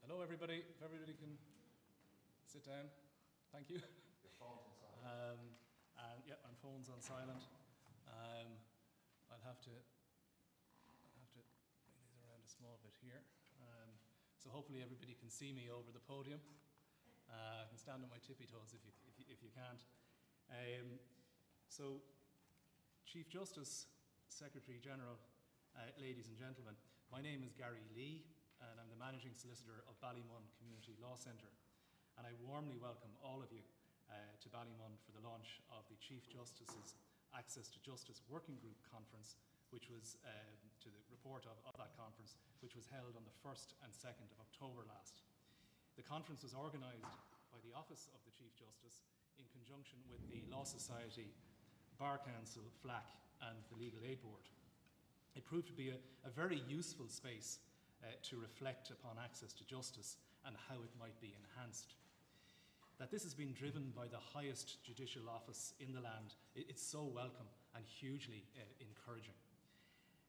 Hello everybody, if everybody can sit down, thank you. Your phone's on silent. And yeah, my phone's on silent. I'll have to bring these around a small bit here. So hopefully everybody can see me over the podium. I can stand on my tippy toes if you can't. So, Chief Justice, Secretary General, ladies and gentlemen, my name is Gary Lee, and I'm the Managing Solicitor of Ballymun Community Law Centre. And I warmly welcome all of you to Ballymun for the launch of the Chief Justice's Access to Justice Working Group Conference, which was to the report of that conference, which was held on the 1st and 2nd of October last. The conference was organised by the Office of the Chief Justice in conjunction with the Law Society, Bar Council, FLAC and the Legal Aid Board. It proved to be a very useful space to reflect upon access to justice and how it might be enhanced. That this has been driven by the highest judicial office in the land, it's so welcome and hugely encouraging.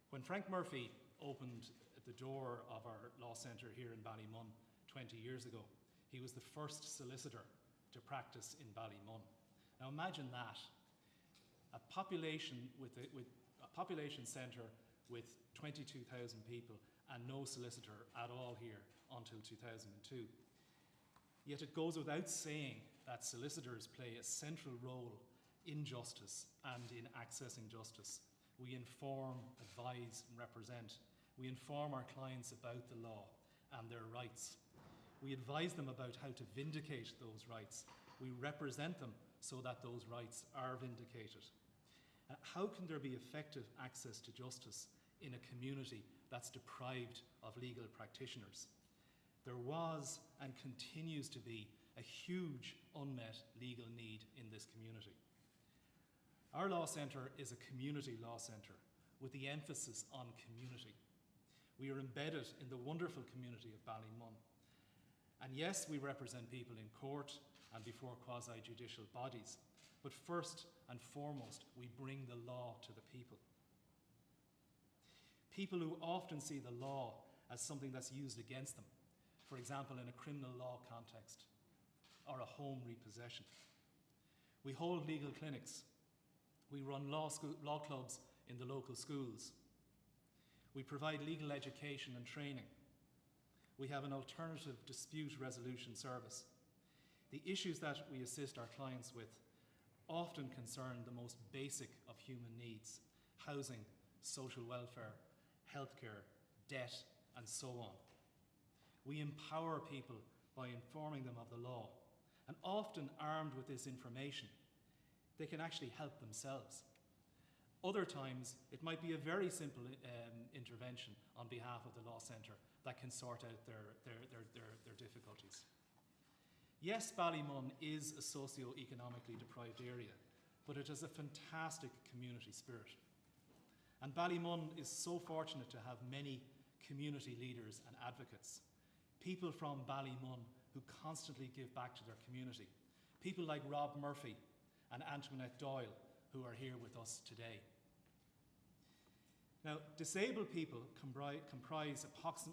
When Frank Murphy opened the door of our law centre here in Ballymun 20 years ago, he was the first solicitor to practice in Ballymun. Now imagine that, a population centre with 22,000 people and no solicitor at all here until 2002. Yet it goes without saying that solicitors play a central role in justice and in accessing justice. We inform, advise and represent. We inform our clients about the law and their rights. We advise them about how to vindicate those rights. We represent them so that those rights are vindicated. How can there be effective access to justice in a community that's deprived of legal practitioners? There was and continues to be a huge unmet legal need in this community. Our law centre is a community law centre with the emphasis on community. We are embedded in the wonderful community of Ballymun. And yes, we represent people in court and before quasi-judicial bodies, but first and foremost, we bring the law to the people. People who often see the law as something that's used against them, for example, in a criminal law context or a home repossession. We hold legal clinics. We run law clubs in the local schools. We provide legal education and training. We have an alternative dispute resolution service. The issues that we assist our clients with often concern the most basic of human needs: housing, social welfare, healthcare, debt, and so on. We empower people by informing them of the law, and often armed with this information, they can actually help themselves. Other times, it might be a very simple intervention on behalf of the law centre that can sort out their difficulties. Yes, Ballymun is a socio-economically deprived area, but it has a fantastic community spirit. And Ballymun is so fortunate to have many community leaders and advocates, people from Ballymun who constantly give back to their community, people like Rob Murphy and Antoinette Doyle, who are here with us today. Now, disabled people comprise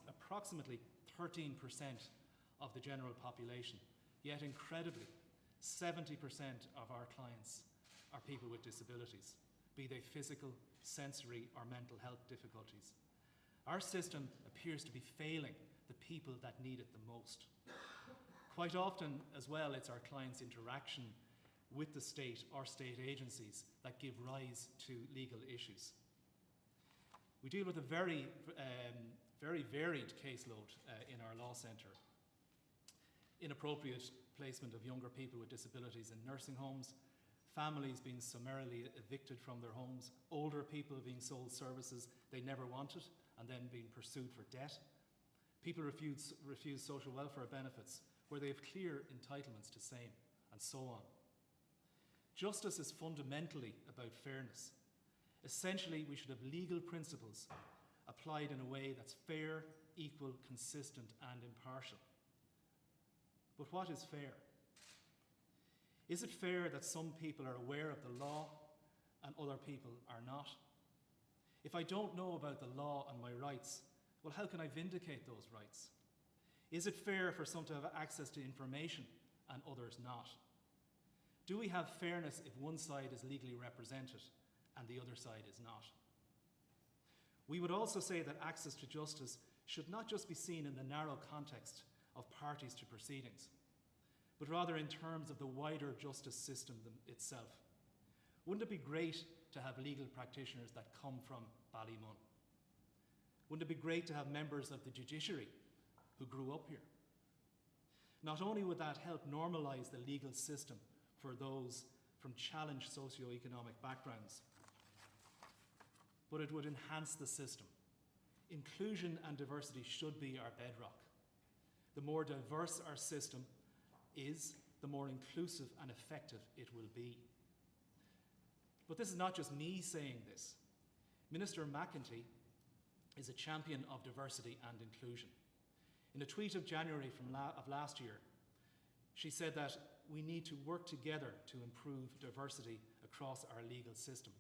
approximately 13% of the general population, yet incredibly, 70% of our clients are people with disabilities, be they physical, sensory or mental health difficulties. Our system appears to be failing the people that need it the most. Quite often as well, it's our clients' interaction with the state or state agencies that give rise to legal issues. We deal with a very varied caseload in our law centre. Inappropriate placement of younger people with disabilities in nursing homes, families being summarily evicted from their homes, older people being sold services they never wanted and then being pursued for debt. People refuse social welfare benefits where they have clear entitlements to same, and so on. Justice is fundamentally about fairness. Essentially, we should have legal principles applied in a way that's fair, equal, consistent, and impartial. But what is fair? Is it fair that some people are aware of the law and other people are not? If I don't know about the law and my rights, well, how can I vindicate those rights? Is it fair for some to have access to information and others not? Do we have fairness if one side is legally represented and the other side is not? We would also say that access to justice should not just be seen in the narrow context of parties to proceedings, but rather in terms of the wider justice system itself. Wouldn't it be great to have legal practitioners that come from Ballymun? Wouldn't it be great to have members of the judiciary who grew up here? Not only would that help normalise the legal system for those from challenged socio-economic backgrounds, but it would enhance the system. Inclusion and diversity should be our bedrock. The more diverse our system is, the more inclusive and effective it will be. But this is not just me saying this. Minister McEntee is a champion of diversity and inclusion. In a tweet of January of last year, she said that we need to work together to improve diversity across our legal system,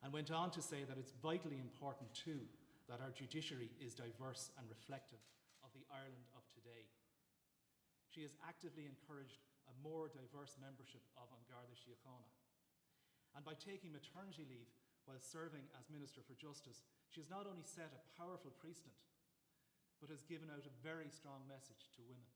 and went on to say that it's vitally important too that our judiciary is diverse and reflective of the Ireland of today. She has actively encouraged a more diverse membership of An Garda Síochána. And by taking maternity leave while serving as Minister for Justice, she has not only set a powerful precedent, but has given out a very strong message to women.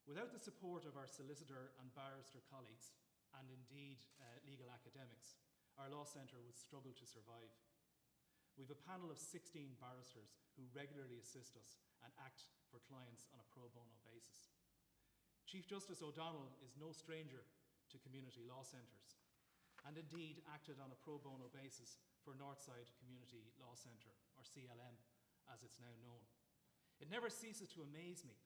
Without the support of our solicitor and barrister colleagues, and indeed legal academics, our law centre would struggle to survive. We have a panel of 16 barristers who regularly assist us and act for clients on a pro bono basis. Chief Justice O'Donnell is no stranger to community law centres, and indeed acted on a pro bono basis for Northside Community Law Centre, or CLM as it's now known. It never ceases to amaze me,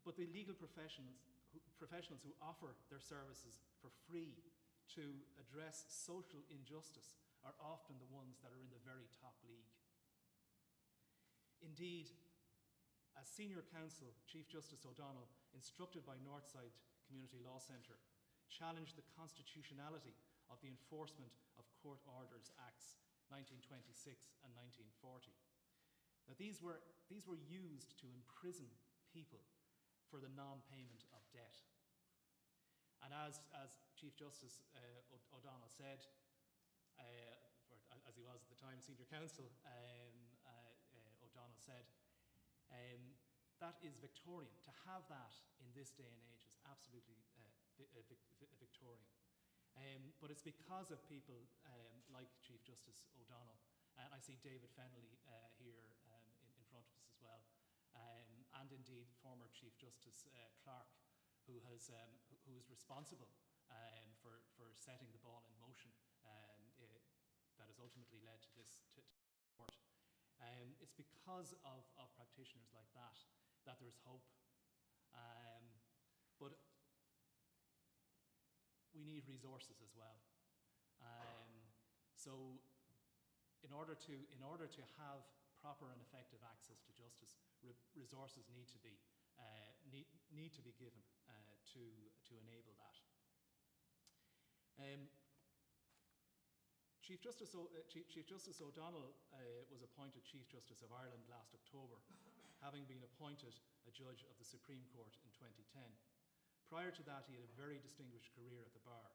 but the legal professionals who offer their services for free to address social injustice are often the ones that are in the very top league. Indeed, as Senior Counsel, Chief Justice O'Donnell, instructed by Northside Community Law Centre, challenged the constitutionality of the Enforcement of Court Orders Acts 1926 and 1940. Now, these were used to imprison people for the non-payment of debt. And as Chief Justice O'Donnell said, as he was at the time Senior Counsel, O'Donnell said, that is Victorian. To have that in this day and age is absolutely Victorian. But it's because of people like Chief Justice O'Donnell, and I see David Fennelly here in front of us as well, and indeed former Chief Justice Clark, who is responsible for setting the ball in motion that has ultimately led to this court. It's because of practitioners like that there's hope. But we need resources as well. So in order to have proper and effective access to justice, resources need to be given to enable that. Chief Justice O'Donnell was appointed Chief Justice of Ireland last October, having been appointed a judge of the Supreme Court in 2010. Prior to that, he had a very distinguished career at the bar.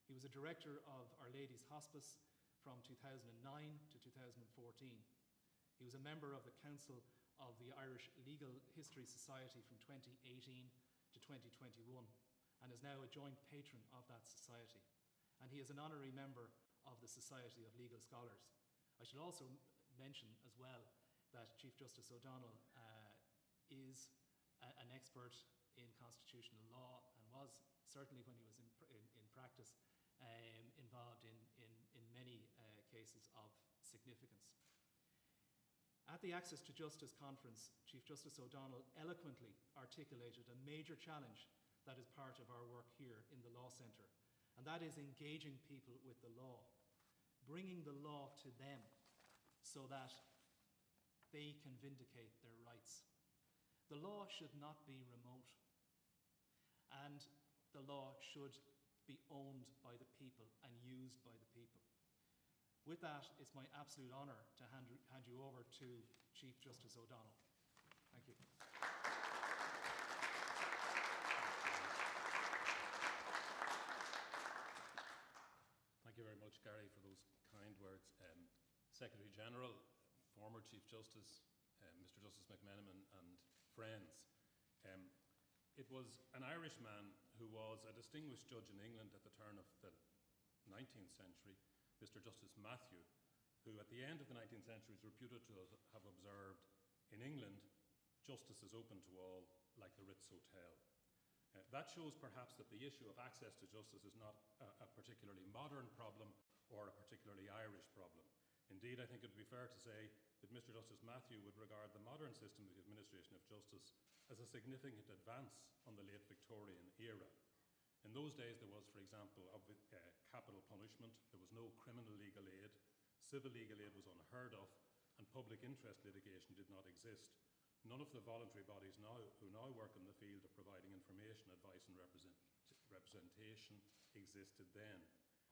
He was a director of Our Lady's Hospice from 2009 to 2014. He was a member of the Council of the Irish Legal History Society from 2018 to 2021, and is now a joint patron of that society. And he is an honorary member of the Society of Legal Scholars. I should also mention as well that Chief Justice O'Donnell is an expert in constitutional law, and was, certainly when he was in practice, involved in many cases of significance. At the Access to Justice conference, Chief Justice O'Donnell eloquently articulated a major challenge that is part of our work here in the Law Centre, and that is engaging people with the law, bringing the law to them so that they can vindicate their rights. The law should not be remote, and the law should be owned by the people and used by the people. With that, it's my absolute honour to hand you over to Chief Justice O'Donnell. Secretary General, former Chief Justice, Mr. Justice McMenamin, and friends. It was an Irishman who was a distinguished judge in England at the turn of the 19th century, Mr. Justice Matthew, who at the end of the 19th century is reputed to have observed, in England, justice is open to all, like the Ritz Hotel. That shows perhaps that the issue of access to justice is not a particularly modern problem or a particularly Irish problem. Indeed, I think it would be fair to say that Mr. Justice Matthew would regard the modern system of the administration of justice as a significant advance on the late Victorian era. In those days, there was, for example, capital punishment, there was no criminal legal aid, civil legal aid was unheard of, and public interest litigation did not exist. None of the voluntary bodies who now work in the field of providing information, advice and representation existed then.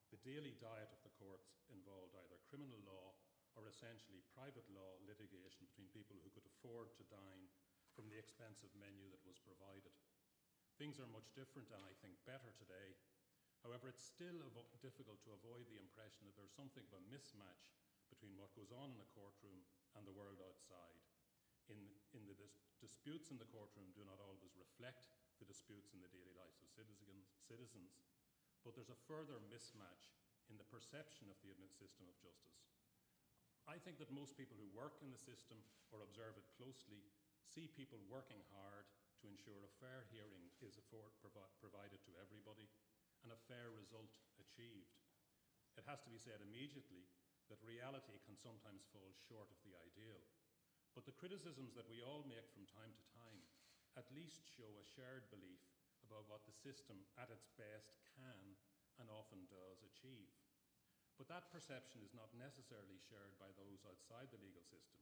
The daily diet of the courts involved either criminal law or essentially private law litigation between people who could afford to dine from the expensive menu that was provided. Things are much different and I think better today. However, it's still difficult to avoid the impression that there's something of a mismatch between what goes on in a courtroom and the world outside. The disputes in the courtroom do not always reflect the disputes in the daily lives of citizens, but there's a further mismatch in the perception of the system of justice. I think that most people who work in the system or observe it closely see people working hard to ensure a fair hearing is provided to everybody and a fair result achieved. It has to be said immediately that reality can sometimes fall short of the ideal. But the criticisms that we all make from time to time at least show a shared belief about what the system at its best can and often does achieve. But that perception is not necessarily shared by those outside the legal system.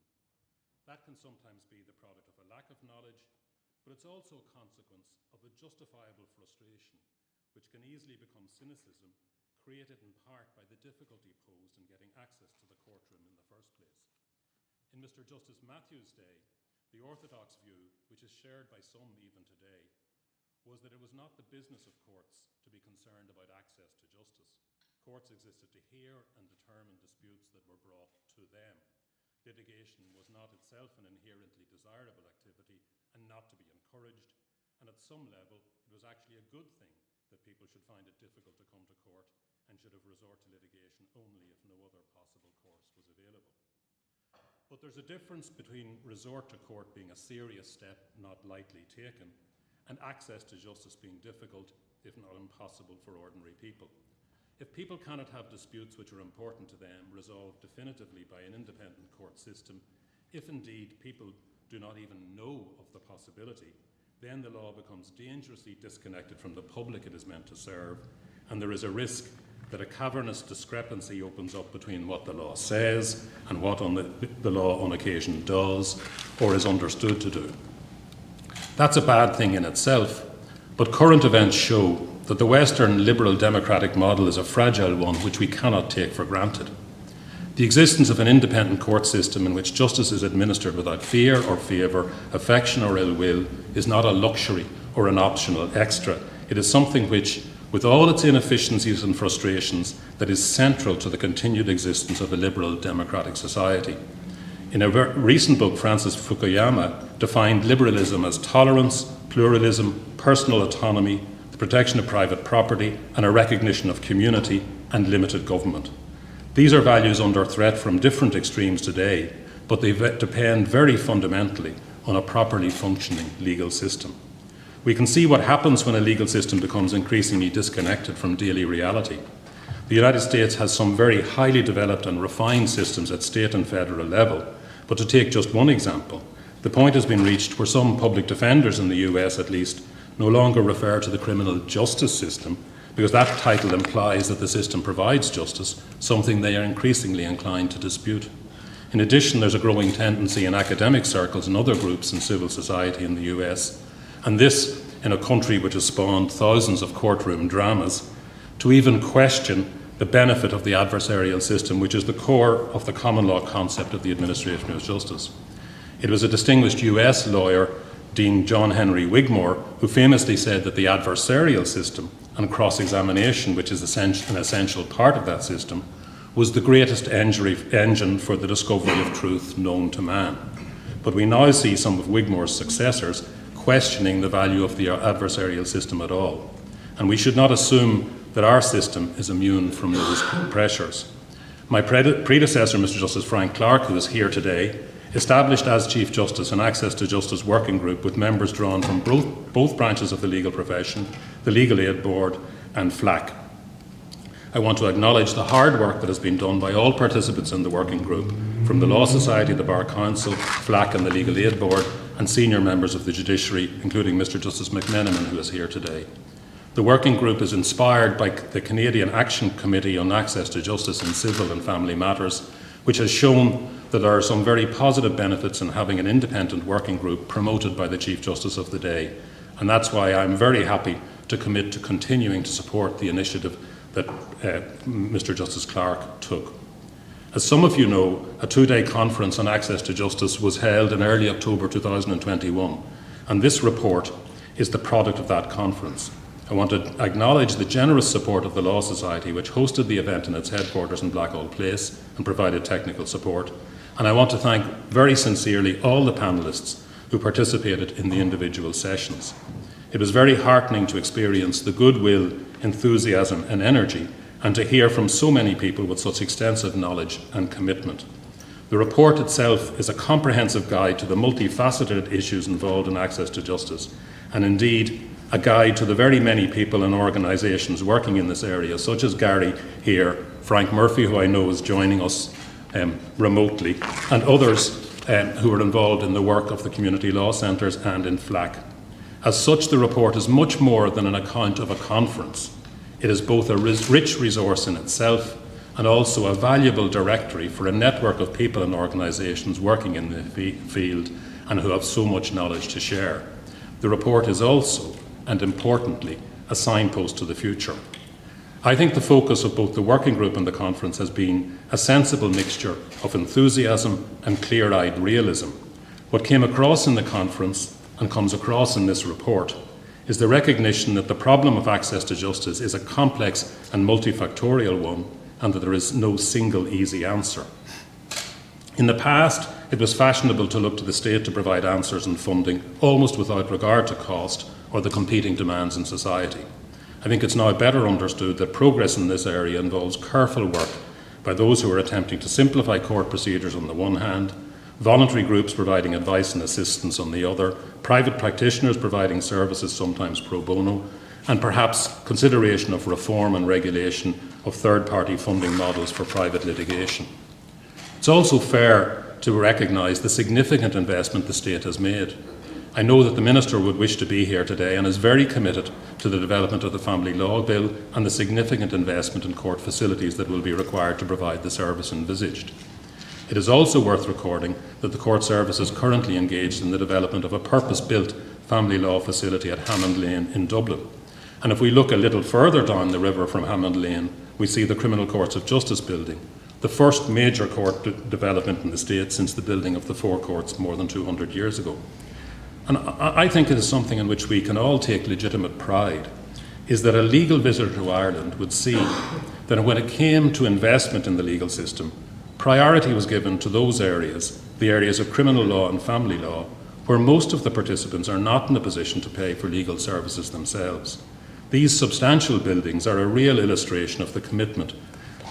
That can sometimes be the product of a lack of knowledge, but it's also a consequence of a justifiable frustration, which can easily become cynicism, created in part by the difficulty posed in getting access to the courtroom in the first place. In Mr. Justice Matthew's day, the orthodox view, which is shared by some even today, was that it was not the business of courts to be concerned about access to justice. Courts existed to hear and determine disputes that were brought to them. Litigation was not itself an inherently desirable activity and not to be encouraged, and at some level it was actually a good thing that people should find it difficult to come to court and should have resort to litigation only if no other possible course was available. But there's a difference between resort to court being a serious step not lightly taken and access to justice being difficult, if not impossible, for ordinary people. If people cannot have disputes which are important to them resolved definitively by an independent court system, if indeed people do not even know of the possibility, then the law becomes dangerously disconnected from the public it is meant to serve, and there is a risk that a cavernous discrepancy opens up between what the law says and what the law on occasion does or is understood to do. That's a bad thing in itself, but current events show that the Western liberal democratic model is a fragile one which we cannot take for granted. The existence of an independent court system in which justice is administered without fear or favour, affection or ill will, is not a luxury or an optional extra. It is something which, with all its inefficiencies and frustrations, that is central to the continued existence of a liberal democratic society. In a recent book, Francis Fukuyama defined liberalism as tolerance, pluralism, personal autonomy, the protection of private property, and a recognition of community and limited government. These are values under threat from different extremes today, but they depend very fundamentally on a properly functioning legal system. We can see what happens when a legal system becomes increasingly disconnected from daily reality. The United States has some very highly developed and refined systems at state and federal level, but to take just one example, the point has been reached where some public defenders in the US at least no longer refer to the criminal justice system because that title implies that the system provides justice, something they are increasingly inclined to dispute. In addition, there's a growing tendency in academic circles and other groups in civil society in the US, and this in a country which has spawned thousands of courtroom dramas, to even question the benefit of the adversarial system, which is the core of the common law concept of the administration of justice. It was a distinguished US lawyer, Dean John Henry Wigmore, who famously said that the adversarial system and cross-examination, which is an essential part of that system, was the greatest engine for the discovery of truth known to man. But we now see some of Wigmore's successors questioning the value of the adversarial system at all. And we should not assume that our system is immune from those pressures. My predecessor, Mr. Justice Frank Clark, who is here today, established as Chief Justice an Access to Justice working group with members drawn from both branches of the legal profession, the Legal Aid Board and FLAC. I want to acknowledge the hard work that has been done by all participants in the working group, from the Law Society, the Bar Council, FLAC and the Legal Aid Board, and senior members of the judiciary, including Mr. Justice McMenamin, who is here today. The working group is inspired by the Canadian Action Committee on Access to Justice in Civil and Family Matters, which has shown that there are some very positive benefits in having an independent working group promoted by the Chief Justice of the day. And that's why I'm very happy to commit to continuing to support the initiative that Mr. Justice Clark took. As some of you know, a two-day conference on access to justice was held in early October 2021, and this report is the product of that conference. I want to acknowledge the generous support of the Law Society, which hosted the event in its headquarters in Blackhall Place and provided technical support. And I want to thank very sincerely all the panellists who participated in the individual sessions. It was very heartening to experience the goodwill, enthusiasm and energy, and to hear from so many people with such extensive knowledge and commitment. The report itself is a comprehensive guide to the multifaceted issues involved in access to justice, and indeed a guide to the very many people and organisations working in this area, such as Gary here, Frank Murphy, who I know is joining us remotely, and others who are involved in the work of the community law centres and in FLAC. As such, the report is much more than an account of a conference. It is both a rich resource in itself and also a valuable directory for a network of people and organisations working in the field and who have so much knowledge to share. The report is also, and importantly, a signpost to the future. I think the focus of both the working group and the conference has been a sensible mixture of enthusiasm and clear-eyed realism. What came across in the conference and comes across in this report is the recognition that the problem of access to justice is a complex and multifactorial one, and that there is no single easy answer. In the past, it was fashionable to look to the state to provide answers and funding, almost without regard to cost or the competing demands in society. I think it's now better understood that progress in this area involves careful work by those who are attempting to simplify court procedures on the one hand, voluntary groups providing advice and assistance on the other, private practitioners providing services sometimes pro bono, and perhaps consideration of reform and regulation of third-party funding models for private litigation. It's also fair to recognise the significant investment the state has made. I know that the Minister would wish to be here today and is very committed to the development of the Family Law Bill and the significant investment in court facilities that will be required to provide the service envisaged. It is also worth recording that the Court Service is currently engaged in the development of a purpose-built family law facility at Hammond Lane in Dublin. And if we look a little further down the river from Hammond Lane, we see the Criminal Courts of Justice building, the first major court development in the state since the building of the four courts more than 200 years ago. And I think it is something in which we can all take legitimate pride, is that a legal visitor to Ireland would see that when it came to investment in the legal system, priority was given to those areas, the areas of criminal law and family law, where most of the participants are not in a position to pay for legal services themselves. These substantial buildings are a real illustration of the commitment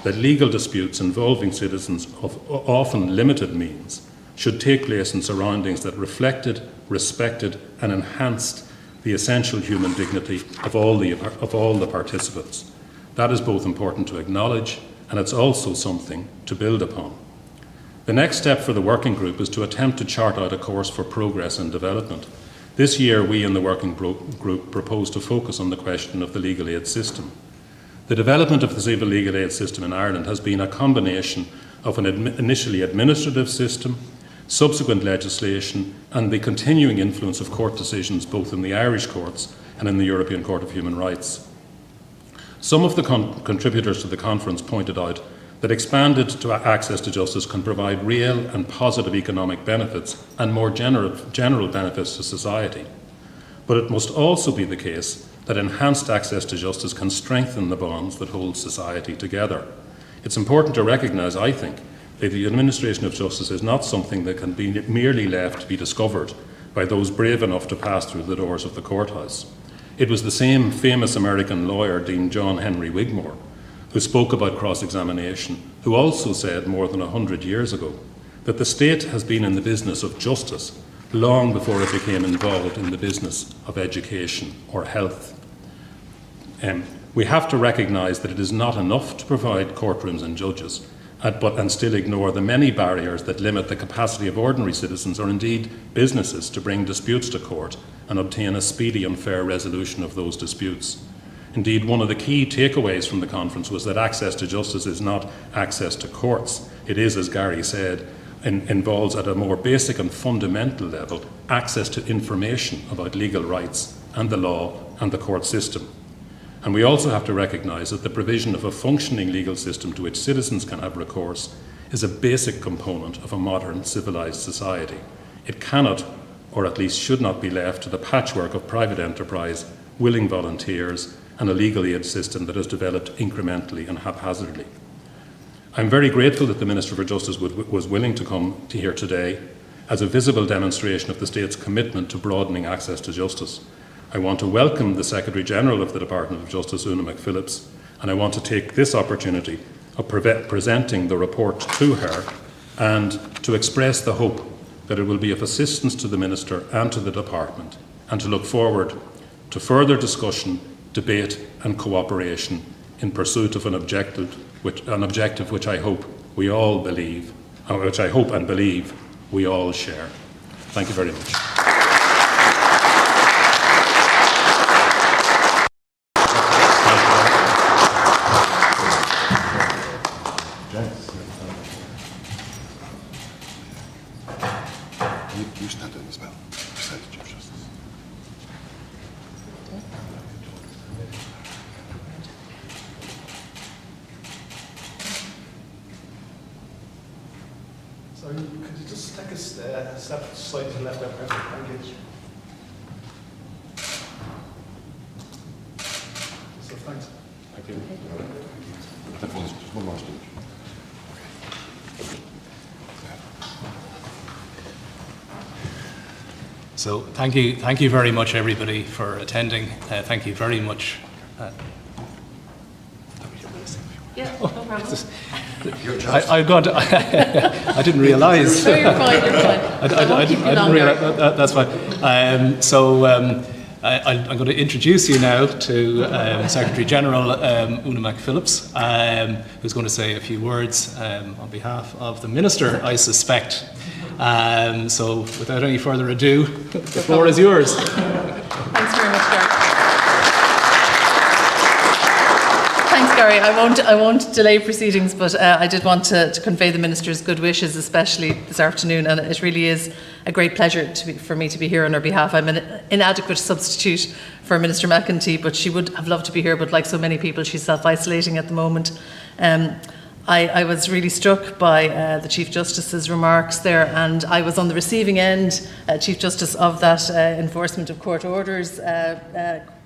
that legal disputes involving citizens of often limited means should take place in surroundings that reflected, respected and enhanced the essential human dignity of all the participants. That is both important to acknowledge, and it's also something to build upon. The next step for the working group is to attempt to chart out a course for progress and development. This year, we in the working group propose to focus on the question of the legal aid system. The development of the civil legal aid system in Ireland has been a combination of an initially administrative system, subsequent legislation, and the continuing influence of court decisions both in the Irish courts and in the European Court of Human Rights. Some of the contributors to the conference pointed out that expanded access to justice can provide real and positive economic benefits and more general benefits to society. But it must also be the case that enhanced access to justice can strengthen the bonds that hold society together. It's important to recognise, I think, that the administration of justice is not something that can be merely left to be discovered by those brave enough to pass through the doors of the courthouse. It was the same famous American lawyer, Dean John Henry Wigmore, who spoke about cross-examination, who also said more than 100 years ago that the state has been in the business of justice long before it became involved in the business of education or health. We have to recognise that it is not enough to provide courtrooms and judges, and still ignore the many barriers that limit the capacity of ordinary citizens or indeed businesses to bring disputes to court and obtain a speedy and fair resolution of those disputes. Indeed, one of the key takeaways from the conference was that access to justice is not access to courts. It is, as Gary said, involves at a more basic and fundamental level access to information about legal rights and the law and the court system. And we also have to recognise that the provision of a functioning legal system to which citizens can have recourse is a basic component of a modern civilised society. It cannot, or at least should not, be left to the patchwork of private enterprise, willing volunteers, and a legal aid system that has developed incrementally and haphazardly. I'm very grateful that the Minister for Justice was willing to come to here today as a visible demonstration of the State's commitment to broadening access to justice. I want to welcome the Secretary-General of the Department of Justice, Una McPhillips, and I want to take this opportunity of presenting the report to her and to express the hope that it will be of assistance to the Minister and to the Department, and to look forward to further discussion, debate and cooperation in pursuit of an objective which I hope we all believe, which I hope and believe we all share. Thank you very much. You stand in as well. Stand in, Chief Justice. So could you just take a step slightly to the left there, President? Thank you. So thanks. Thank you. Just one last speech. So thank you very much, everybody, for attending. Thank you very much. Yeah, no problem. I didn't realise. No, you're fine, you're fine. I didn't realise. That's fine. I'm going to introduce you now to Secretary-General Una McPhillips, who's going to say a few words on behalf of the Minister, I suspect. So without any further ado, the floor is yours. Thanks very much, Gary. Thanks, Gary. I won't delay proceedings, but I did want to convey the Minister's good wishes, especially this afternoon, and it really is a great pleasure for me to be here on her behalf. I'm an inadequate substitute for Minister McEntee, but she would have loved to be here, but like so many people, she's self-isolating at the moment. I was really struck by the Chief Justice's remarks there, and I was on the receiving end, Chief Justice, of that enforcement of court orders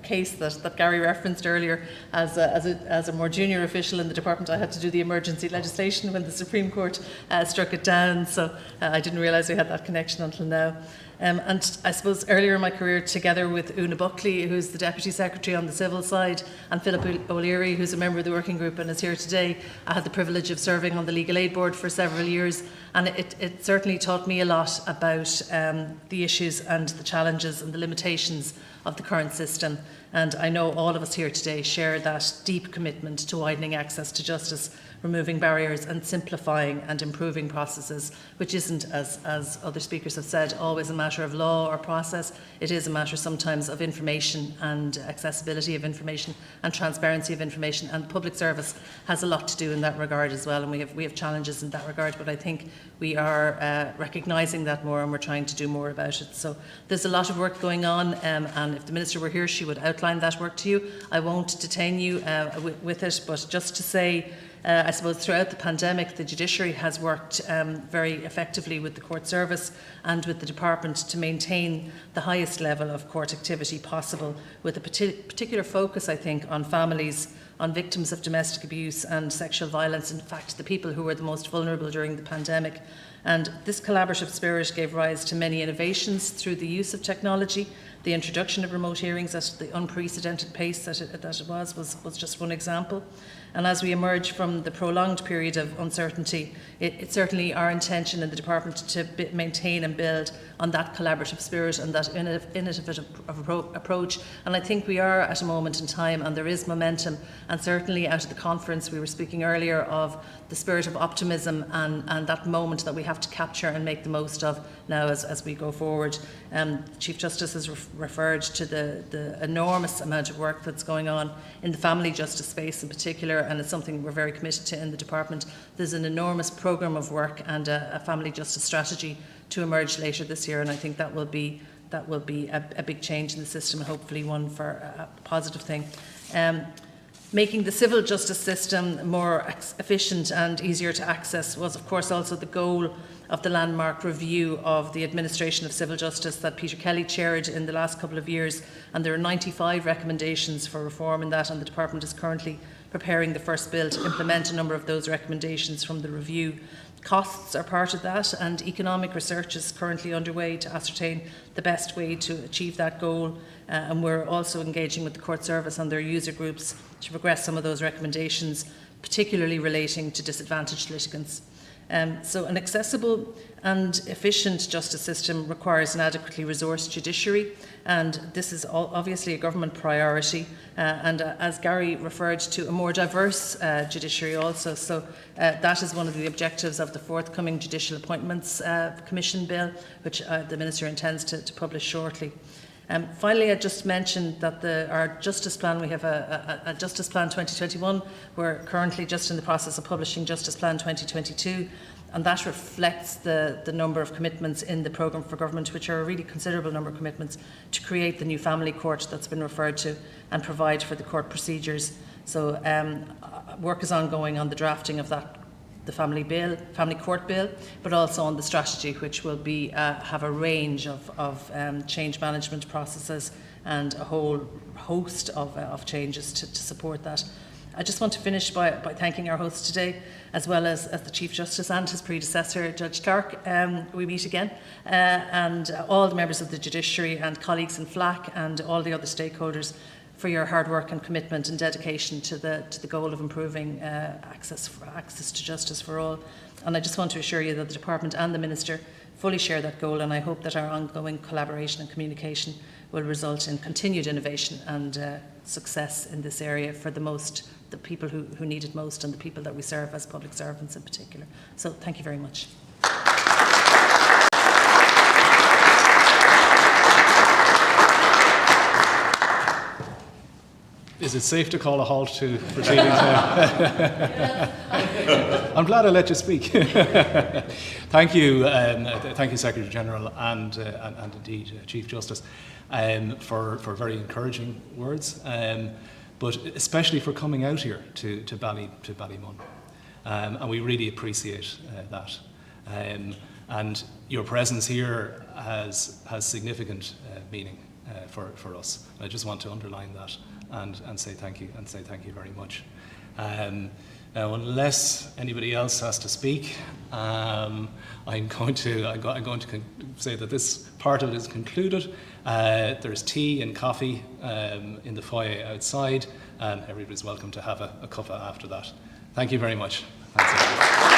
case that Gary referenced earlier. As a more junior official in the department, I had to do the emergency legislation when the Supreme Court struck it down, so I didn't realise we had that connection until now. And I suppose earlier in my career, together with Una Buckley, who's the Deputy Secretary on the civil side, and Philip O'Leary, who's a member of the working group and is here today, I had the privilege of serving on the Legal Aid Board for several years, and it certainly taught me a lot about the issues and the challenges and the limitations of the current system. And I know all of us here today share that deep commitment to widening access to justice, removing barriers and simplifying and improving processes, which isn't, as other speakers have said, always a matter of law or process. It is a matter sometimes of information and accessibility of information and transparency of information, and public service has a lot to do in that regard as well, and we have challenges in that regard, but I think we are recognising that more, and we're trying to do more about it. So there's a lot of work going on, and if the Minister were here, she would outline that work to you. I won't detain you with it, but just to say, I suppose throughout the pandemic, the judiciary has worked very effectively with the court service and with the department to maintain the highest level of court activity possible, with a particular focus, I think, on families on victims of domestic abuse and sexual violence, in fact the people who were the most vulnerable during the pandemic. And this collaborative spirit gave rise to many innovations through the use of technology. The introduction of remote hearings at the unprecedented pace that it was just one example. And as we emerge from the prolonged period of uncertainty, it's certainly our intention in the department to maintain and build on that collaborative spirit and that innovative approach. And I think we are at a moment in time, and there is momentum. And certainly out of the conference, we were speaking earlier of the spirit of optimism and that moment that we have to capture and make the most of now as we go forward. The Chief Justice has referred to the enormous amount of work that's going on in the family justice space in particular, and it's something we're very committed to in the department. There's an enormous programme of work and a family justice strategy to emerge later this year, and I think that will be a big change in the system, and hopefully one for a positive thing. Making the civil justice system more efficient and easier to access was, of course, also the goal of the landmark review of the administration of civil justice that Peter Kelly chaired in the last couple of years. And there are 95 recommendations for reform in that, and the department is currently preparing the first bill to implement a number of those recommendations from the review. Costs are part of that, and economic research is currently underway to ascertain the best way to achieve that goal. And we're also engaging with the court service and their user groups to progress some of those recommendations, particularly relating to disadvantaged litigants. So an accessible and efficient justice system requires an adequately resourced judiciary, and this is obviously a government priority, and as Gary referred to, a more diverse judiciary also. So that is one of the objectives of the forthcoming Judicial Appointments Commission bill, which the Minister intends to publish shortly. Finally, I just mentioned that our Justice Plan, we have a Justice Plan 2021. We're currently just in the process of publishing Justice Plan 2022, and that reflects the number of commitments in the programme for government, which are a really considerable number of commitments to create the new family court that's been referred to and provide for the court procedures. So work is ongoing on the drafting of that, the family court bill, but also on the strategy, which will be have a range of change management processes and a whole host of changes to support that. I just want to finish by thanking our host today, as well as the Chief Justice and his predecessor, Judge Clark. We meet again, and all the members of the judiciary and colleagues in FLAC and all the other stakeholders for your hard work and commitment and dedication to the goal of improving access to justice for all. And I just want to assure you that the Department and the Minister fully share that goal, and I hope that our ongoing collaboration and communication will result in continued innovation and success in this area for the people who need it most, and the people that we serve as public servants in particular. So thank you very much. Is it safe to call a halt to proceedings now? I'm glad I let you speak. Thank you, Secretary General, and indeed Chief Justice, for very encouraging words, but especially for coming out here to Ballymun, and we really appreciate that. And your presence here has significant meaning for us. I just want to underline that. And say thank you, very much. Now, unless anybody else has to speak, I'm going to say that this part of it is concluded. There's tea and coffee in the foyer outside, and everybody's welcome to have a cuppa after that. Thank you very much. Thanks, everybody.